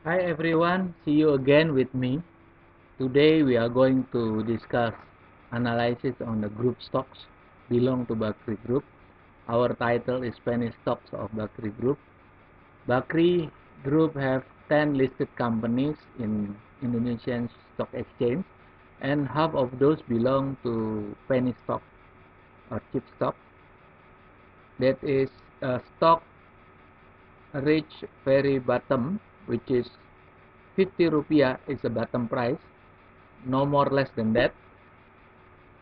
Hi everyone, see you again with me. Today we are going to discuss analysis on the group stocks belong to Bakri Group. Our title is Penny Stocks of Bakri Group. Bakri Group have 10 listed companies in Indonesian Stock Exchange, and half of those belong to penny stock or cheap stock. That is a stock reach very bottom, which is 50 rupiah is the bottom price, no more less than that.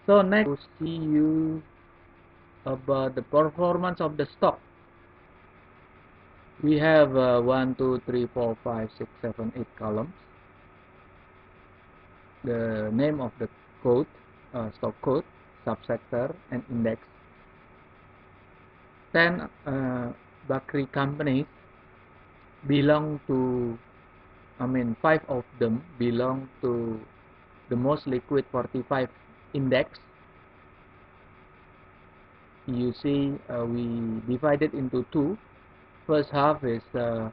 So next to see you about the performance of the stock. We have 1 2 3 4 5 6 7 8 columns. The name of the code, stock code, subsector, and index. 10 Bakri companies belong to, 5 of them belong to the most liquid 45 index. You see, we divided into two. First half is the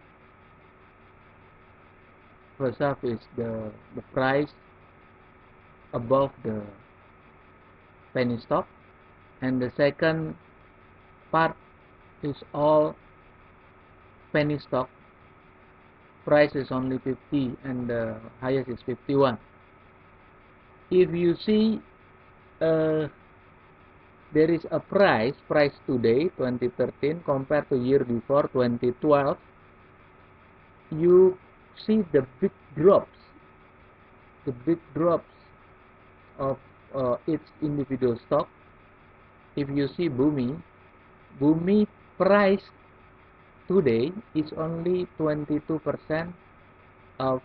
price above the penny stock, and the second part is all penny stock. Price is only 50 and the highest is 51. If you see, there is a price today 2013 compared to year before 2012. You see the big drops of each individual stock. If you see Bumi price today is only 22% of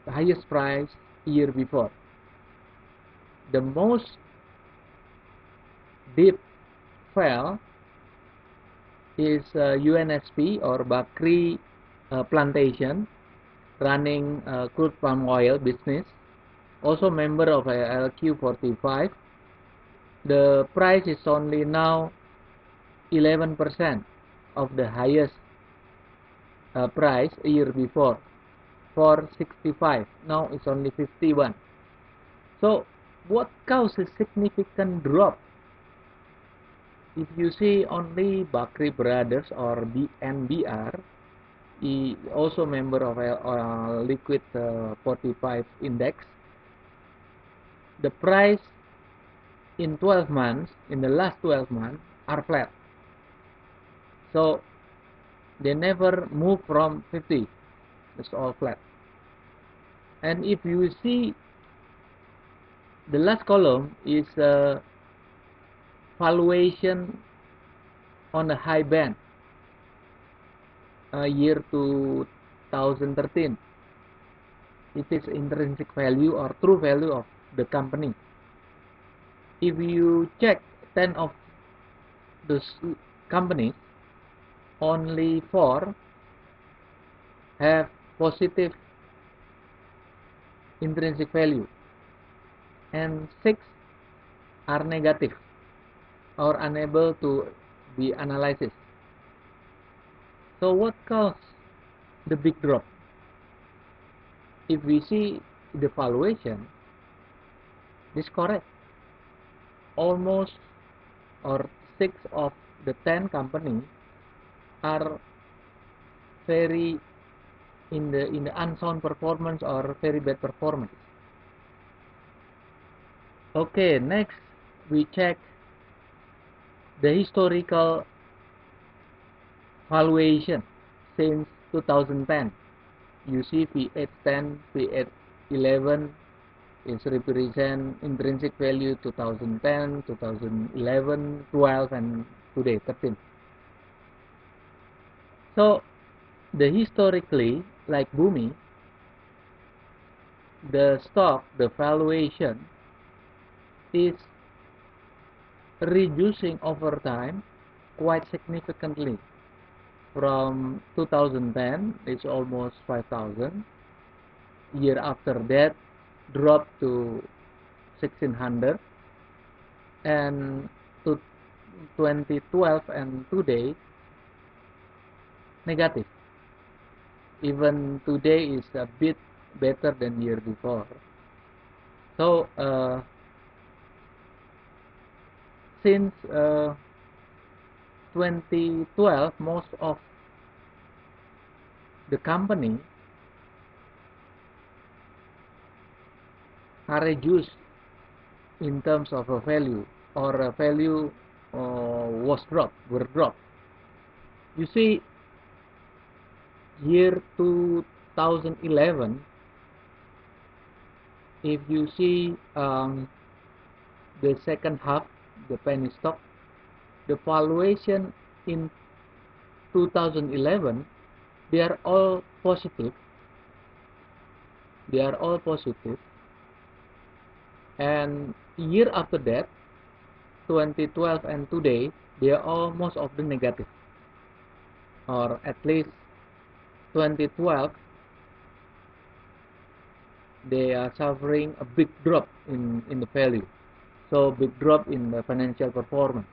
the highest price year before. The most deep fell is UNSP or Bakri Plantation, running crude palm oil business, also member of LQ45. The price is only now 11% of the highest price a year before, for 65. Now it's only 51. So what causes significant drop? If you see only Bakri Brothers or BNBR, also member of Liquid 45 Index, the price in 12 months, in the last 12 months, are flat. So they never move from 50. It's all flat. And if you see, the last column is valuation on a high band, year 2013. It is intrinsic value or true value of the company. If you check 10 of those companies, only 4 have positive intrinsic value and 6 are negative or unable to be analyzed. So what caused the big drop? If we see the valuation, this correct. Almost, or 6 of the 10 companies are very in the unsound performance or very bad performance. Okay, next we check the historical valuation since 2010. You see V810, V811 is represent intrinsic value 2010, 2011, 12, and today 13. So the historically, like Bumi, the stock, the valuation is reducing over time quite significantly. From 2010, it's almost 5,000. Year after that, dropped to 1,600, and to 2012 and today, negative. even today is a bit better than year before. So since 2012, most of the company are reduced in terms of a value, or a value were dropped. You see, year 2011, if you see the second half, the penny stock, the valuation in 2011, they are all positive. They are all positive. And year after that, 2012 and today, they are all most of the negative. Or at least 2012, they are suffering a big drop in the value. So big drop in the financial performance.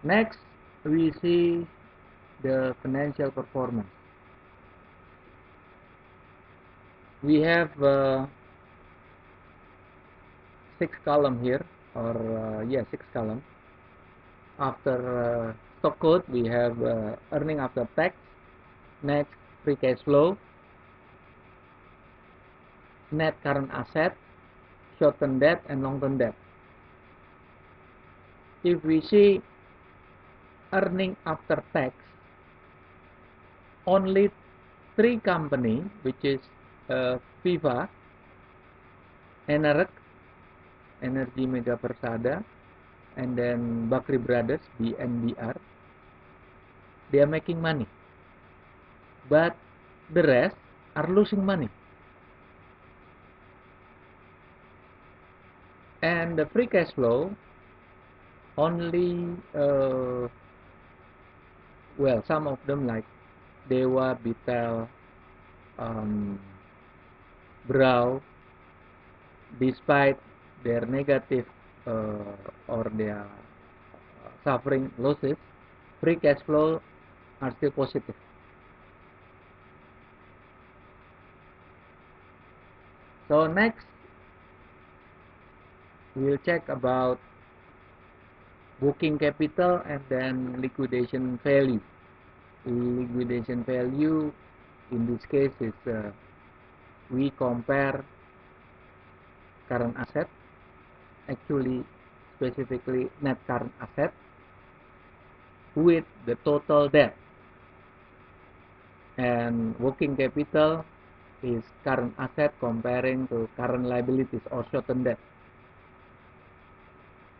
Next, we see the financial performance. We have 6 column here, or 6 column. After stock code, we have earning after tax. Next, free cash flow, net current asset, short-term debt, and long-term debt. If we see earning after tax, only 3 company, which is Viva, Enerek, Energi Mega Persada, and then Bakri Brothers, BNBR, they are making money. But the rest are losing money. And the free cash flow, only, some of them like Dewa, Bitel, Brau, despite their negative or their suffering losses, free cash flow are still positive. So next, we'll check about working capital and then liquidation value. Liquidation value in this case is we compare current asset, actually specifically net current asset, with the total debt, and working capital is current asset comparing to current liabilities or short-term debt.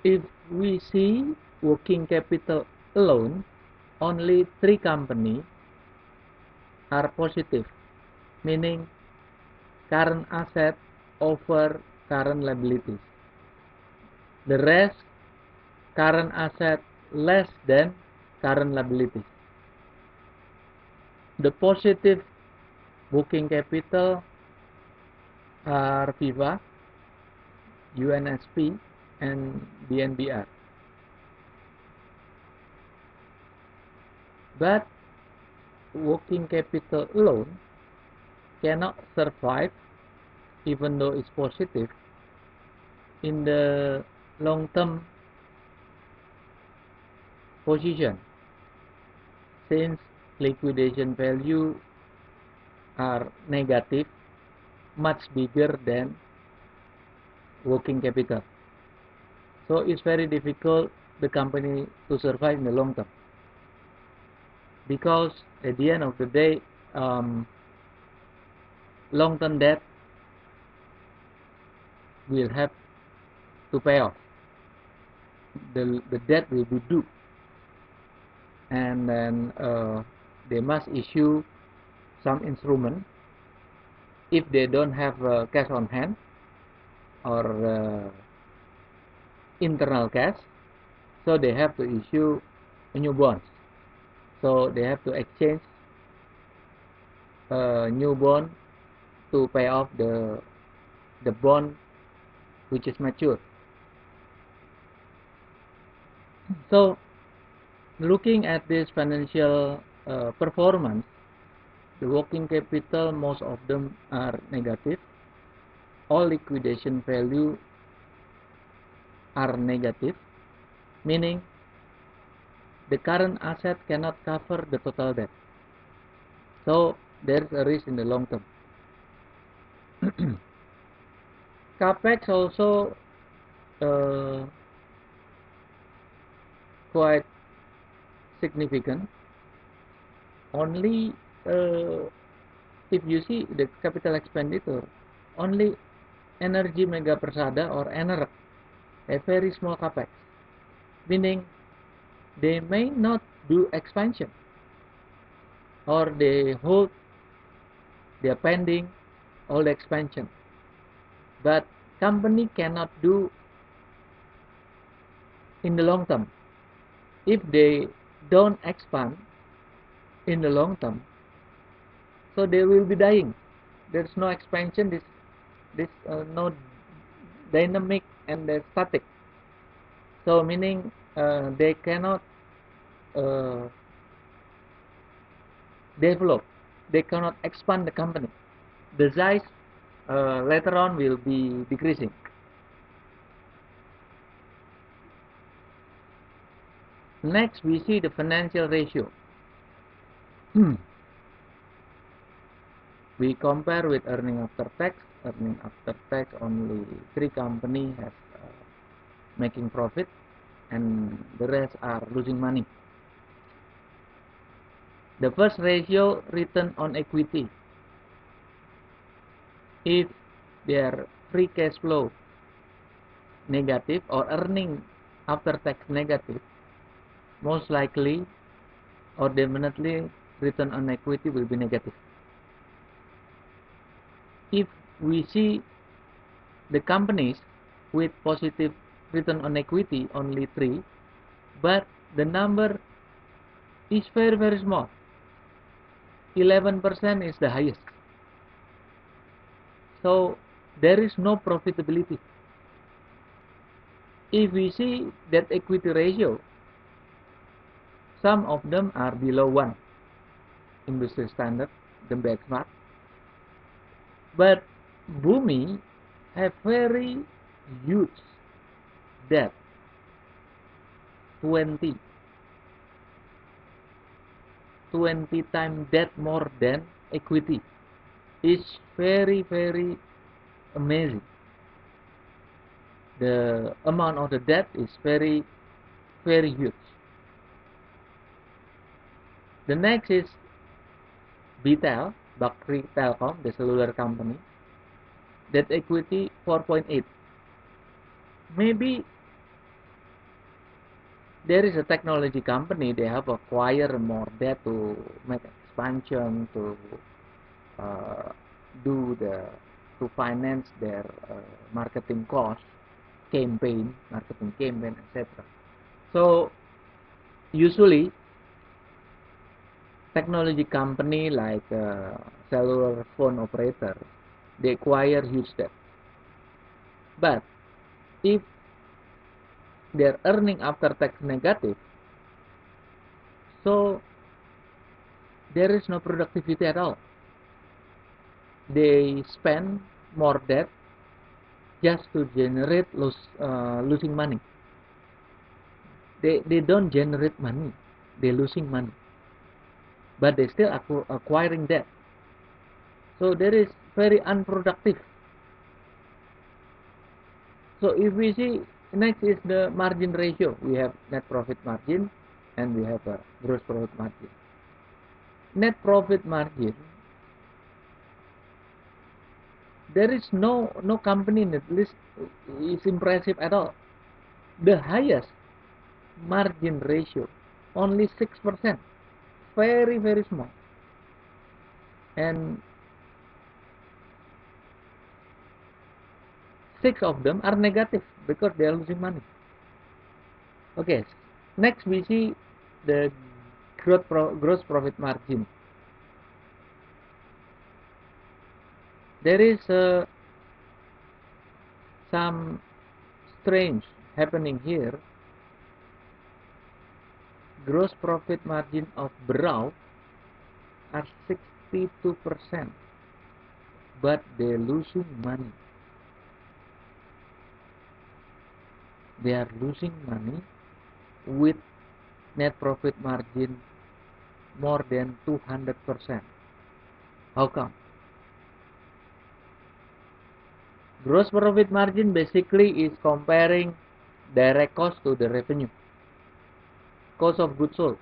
If we see working capital alone, only 3 companies are positive, meaning current asset over current liabilities. The rest, current asset less than current liabilities. The positive working capital are Viva, UNSP, and BNBR. But working capital alone cannot survive, even though it's positive, in the long-term position, since liquidation value are negative, much bigger than working capital. So it's very difficult the company to survive in the long term, because at the end of the day, long-term debt will have to pay off. The debt will be due, and then they must issue some instrument if they don't have cash on hand or internal cash, so they have to issue a new bonds. So they have to exchange a new bond to pay off the bond which is mature. So looking at this financial performance, the working capital, most of them are negative. All liquidation value are negative, meaning the current asset cannot cover the total debt. So there's a risk in the long term. Capex also quite significant. Only if you see the capital expenditure, only Energy Mega Persada or ENERG a very small capex, meaning they may not do expansion, or they are pending all the expansion, but company cannot do in the long term. If they don't expand in the long term, so they will be dying. There's no expansion, this no dynamic, and they're static. So meaning they cannot develop, they cannot expand the company. The size later on will be decreasing. Next, we see the financial ratio. We compare with earning after tax. Earning after tax, only 3 companies have making profit, and the rest are losing money. The first ratio, return on equity. If their free cash flow negative or earning after tax negative, most likely or definitely return on equity will be negative. If we see the companies with positive return on equity, only 3, but the number is very, very small. 11% is the highest. So there is no profitability. If we see that equity ratio, some of them are below 1 industry standard, the benchmark. But Bumi have very huge debt, 20 times debt more than equity. Is very, very amazing. The amount of the debt is very, very huge. The next is BTEL, Bakri Telkom, the cellular company. Debt equity 4.8. Maybe there is a technology company, they have acquired more debt to make expansion, to finance their marketing costs, marketing campaign, etc. So usually technology company like cellular phone operator, they acquire huge debt. But if their earning after tax negative, so there is no productivity at all. They spend more debt just to generate losing money. They don't generate money, they're losing money, but they still acquiring debt. So there is very unproductive. So if we see, next is the margin ratio. We have net profit margin and we have a gross profit margin. Net profit margin, there is no company in the list is impressive at all. The highest margin ratio, only 6%, very, very small. And 6 of them are negative because they are losing money. Okay, next we see the gross profit margin. There is some strange happening here. Gross profit margin of Berau are 62%, but they're losing money. They are losing money with net profit margin more than 200%. How come? Gross profit margin basically is comparing direct cost to the revenue, cost of goods sold.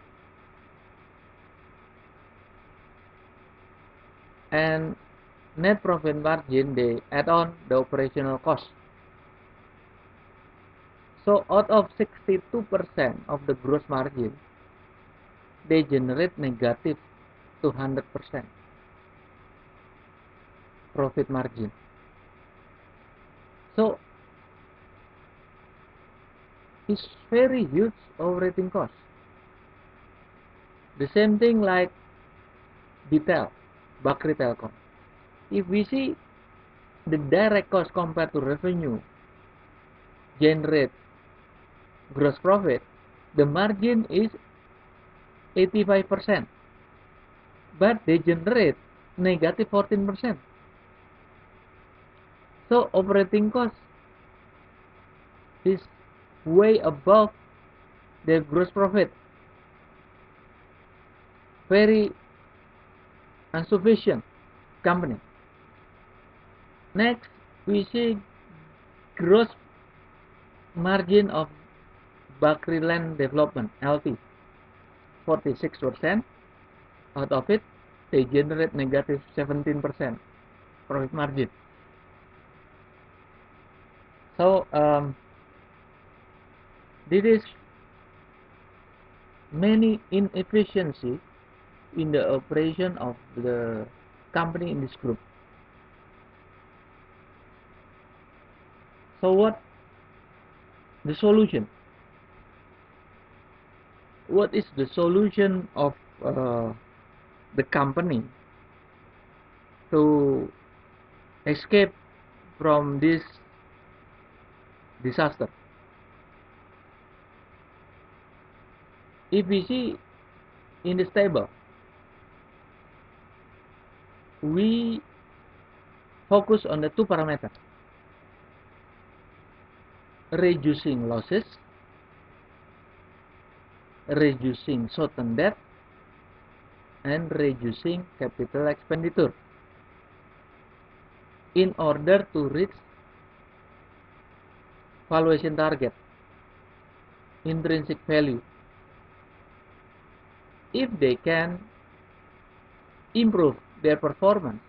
And net profit margin, they add on the operational cost. So out of 62% of the gross margin, they generate negative 200% profit margin. So it's very huge operating cost. The same thing like detail, Bakri Telkom. If we see the direct cost compared to revenue generate gross profit, the margin is 85%, but they generate negative 14%. So operating cost is way above their gross profit. Very insufficient company. Next, we see gross margin of Bakri Land Development LP, 46%. Out of it, they generate negative 17% profit margin. So there is many inefficiency in the operation of the company in this group. So what the solution? What is the solution of the company to escape from this disaster? If we see in this table, we focus on the two parameters: reducing losses, reducing short-term debt, and reducing capital expenditure in order to reach valuation target, intrinsic value. If they can improve their performance,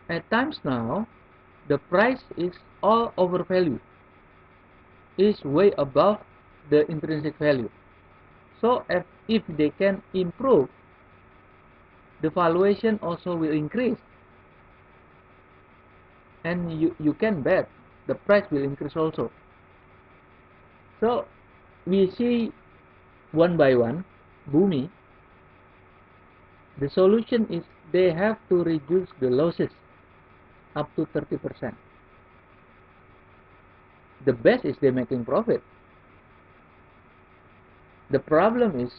at times now the price is all overvalued, is way above the intrinsic value. So if they can improve, the valuation also will increase, and you can bet the price will increase also. So we see one by one, Bumi, the solution is they have to reduce the losses up to 30%. The best is they're making profit. The problem is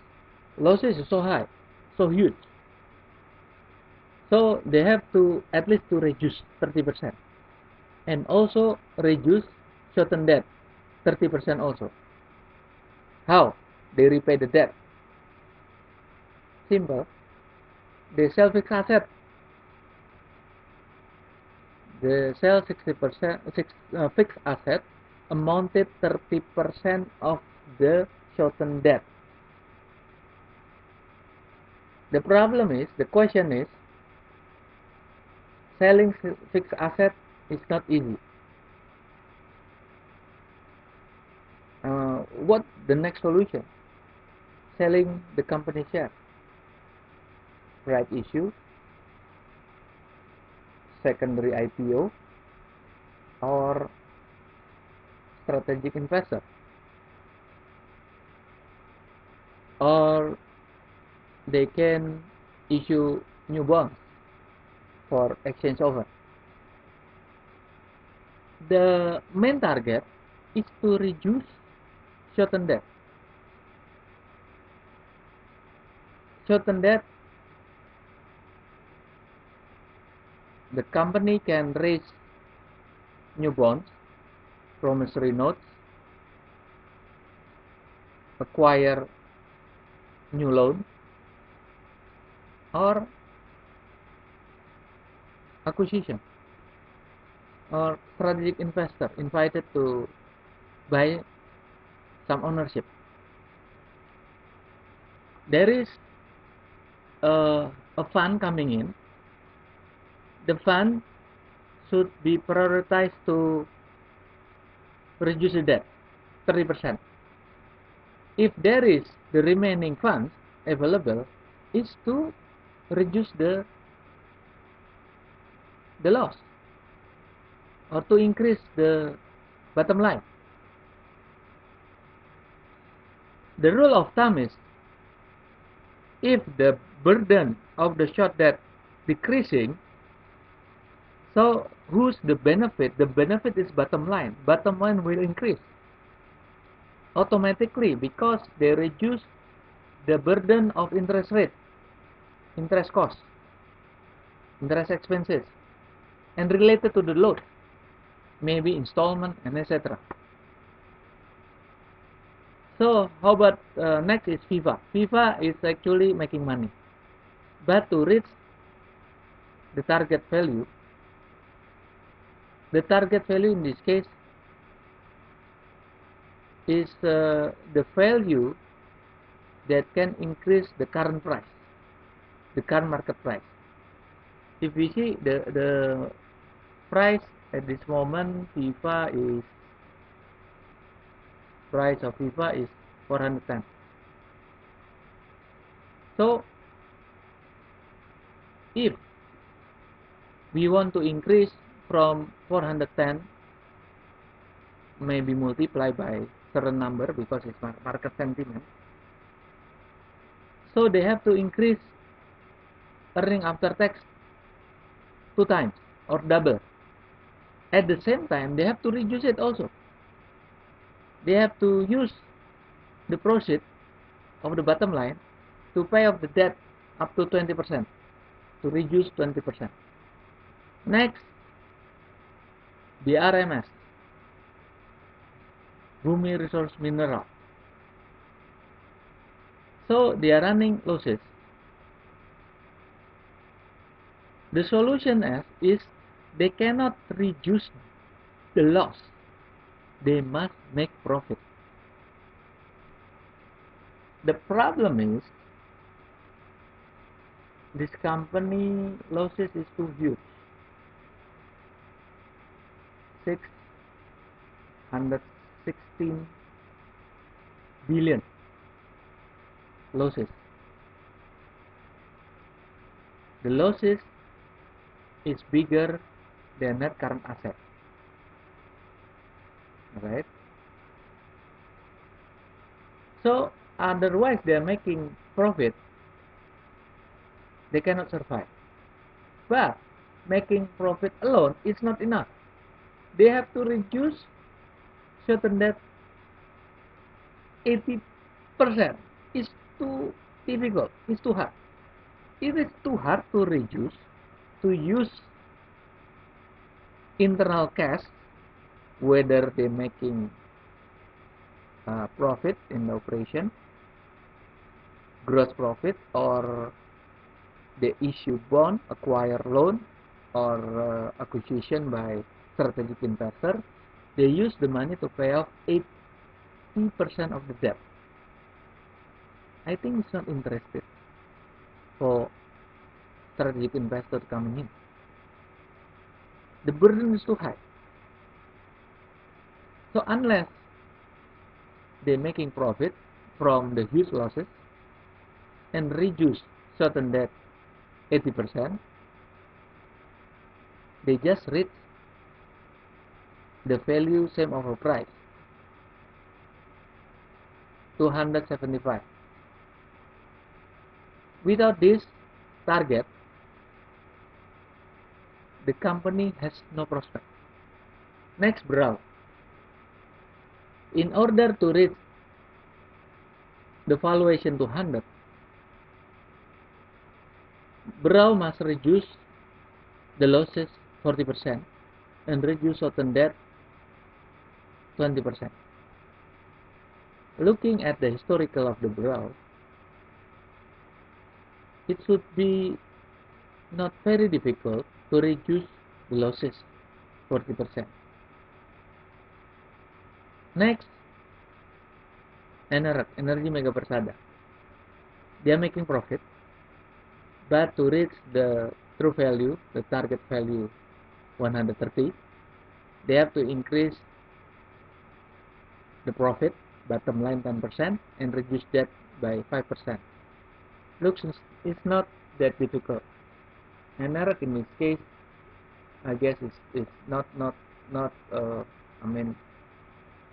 losses is so high, so huge. So they have to at least to reduce 30%, and also reduce short-term debt 30% also. How? They repay the debt. Simple. They sell fixed asset. They sell 60% fixed asset amounted 30% of the short-term debt. The problem is, the question is, selling fixed asset is not easy. What the next solution? Selling the company share, right issue, secondary IPO, or strategic investor, or they can issue new bonds for exchange offer. The main target is to reduce short-term debt. certain that the company can raise new bonds, promissory notes, acquire new loan, or acquisition, or strategic investor invited to buy some ownership. There is a fund coming in. The fund should be prioritized to reduce the debt 30%. If there is the remaining funds available, is to reduce the loss or to increase the bottom line. The rule of thumb is, if the burden of the short debt decreasing, so who's the benefit? The benefit is bottom line. Bottom line will increase automatically because they reduce the burden of interest rate, interest costs, interest expenses, and related to the loan, maybe installment and etc. So how about next is FIFA. FIFA is actually making money, but to reach the target value in this case is the value that can increase the current price, the current market price. If we see the price at this moment, price of FIFA is 410. So if we want to increase from 410, maybe multiply by certain number because it's market sentiment. So they have to increase earning after tax 2 times or double. At the same time, they have to reduce it also. They have to use the proceeds of the bottom line to pay off the debt up to 20%, to reduce 20%. Next, the RMS, Bumi Resource Mineral. So they are running losses. The solution is they cannot reduce the loss. They must make profit. The problem is this company losses is too huge. 616 billion losses. The losses is bigger than net current asset. Right? So otherwise they are making profit, they cannot survive. But making profit alone is not enough. They have to reduce certain debt 80%. It's too difficult. It's too hard. It is too hard to reduce, to use internal cash, whether they're making profit in the operation, gross profit, or they issue bond, acquire loan, or acquisition by strategic investor. They use the money to pay off 80% of the debt. I think it's not interested for strategic investor coming in. The burden is too high. So unless they're making profit from the huge losses and reduce certain debt 80%, they just reach the value same of a price, 275. Without this target, the company has no prospect. Next, Bral. In order to reach the valuation 200, Berau must reduce the losses 40% and reduce certain debt 20%. Looking at the historical of the Berau, it should be not very difficult to reduce the losses 40%. Next, Enerat, Energi Mega Persada. They are making profit, but to reach the true value, the target value 130, they have to increase the profit, bottom line 10%, and reduce debt by 5%. Looks it's not that difficult. Enerat in this case, I guess is not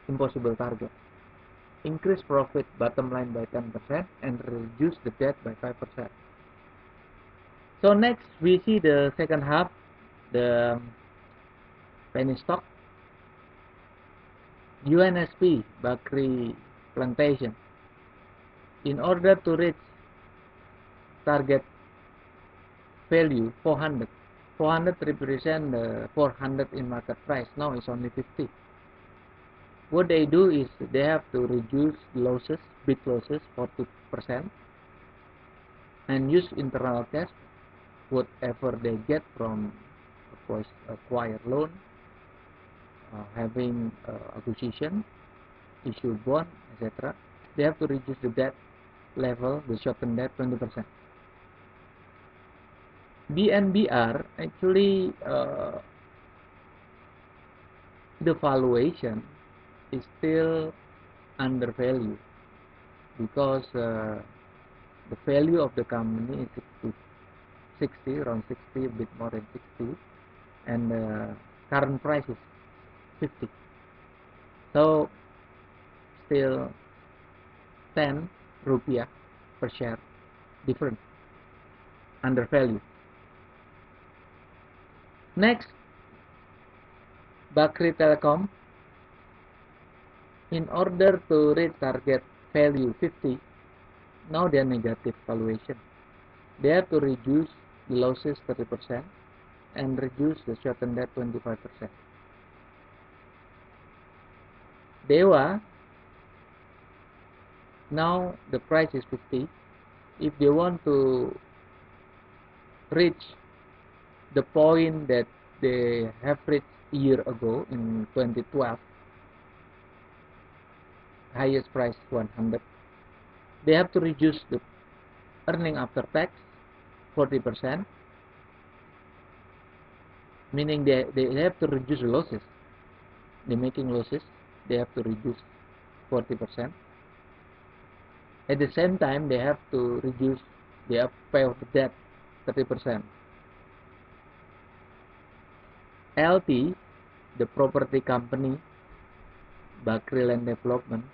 impossible target. Increase profit bottom line by 10% and reduce the debt by 5%. So next we see the second half, the penny stock. UNSP Bakri Plantation. In order to reach target value 400 represent 400 in market price. Now it's only 50. What they do is they have to reduce losses, big losses 40%, and use internal cash, whatever they get from, of course, acquire loan, having acquisition, issue bond, etc. They have to reduce the debt level, the short-term debt 20%. BNBR actually the valuation is still undervalued because the value of the company is 60, around 60, a bit more than 60, and current price is 50. So still 10 rupiah per share different, undervalued. Next, Bakri Telecom. In order to reach target value 50, now they are negative valuation. They have to reduce the losses 30% and reduce the short-term debt 25%. Dewa, now the price is 50. If they want to reach the point that they have reached a year ago in 2012, highest price 100, they have to reduce the earning after tax 40%, meaning they have to reduce losses. They're making losses, they have to reduce 40%. At the same time, they have to reduce the pay of the debt 30%. LT, the property company, Bakri Land Development,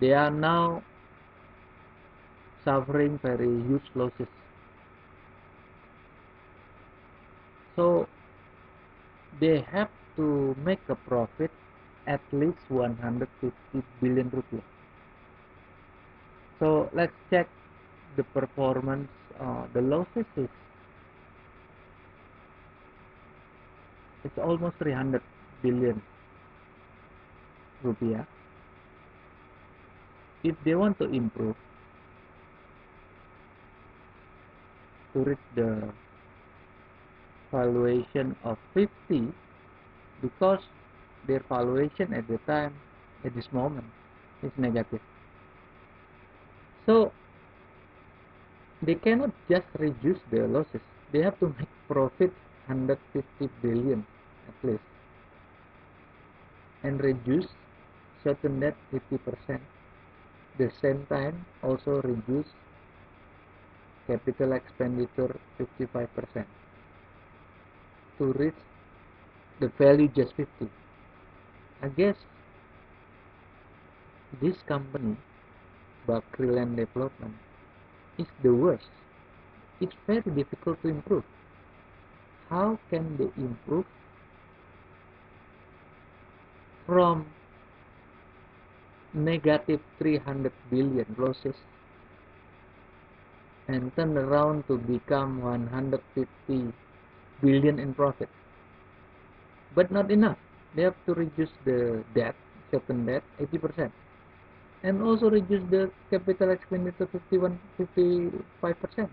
they are now suffering very huge losses. So they have to make a profit at least 150 billion rupiah. So let's check the performance. The losses is it's almost 300 billion rupiah. If they want to improve to reach the valuation of 50, because their valuation at the time, at this moment, is negative. So they cannot just reduce their losses. They have to make profit 150 billion at least and reduce certain debt 50%. The same time also reduce capital expenditure 55% to reach the value just 50. I guess this company, Bakri Land Development, is the worst. It's very difficult to improve. How can they improve from negative 300 billion losses and turn around to become 150 billion in profit. But not enough. They have to reduce the debt, certain debt, 80%, and also reduce the capital expenditure 55%.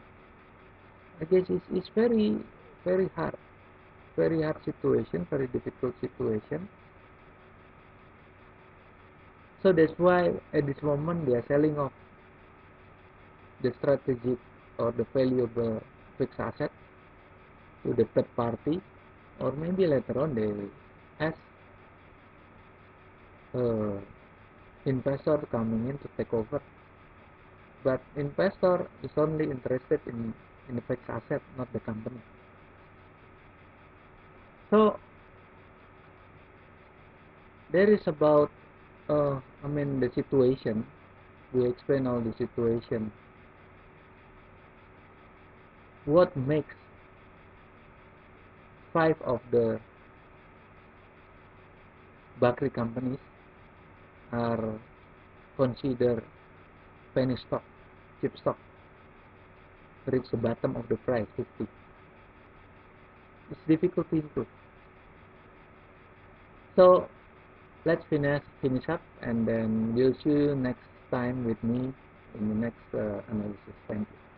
I guess it's very hard situation, very difficult situation. So that's why at this moment they are selling off the strategic or the valuable fixed asset to the third party, or maybe later on they ask investor coming in to take over. But investor is only interested in the fixed asset, not the company. So there is about the situation. We explain all the situation. What makes five of the bakery companies are considered penny stock, cheap stock, reach the bottom of the price 50. It's difficult to improve. So let's finish up, and then we'll see you next time with me in the next analysis. Thank you.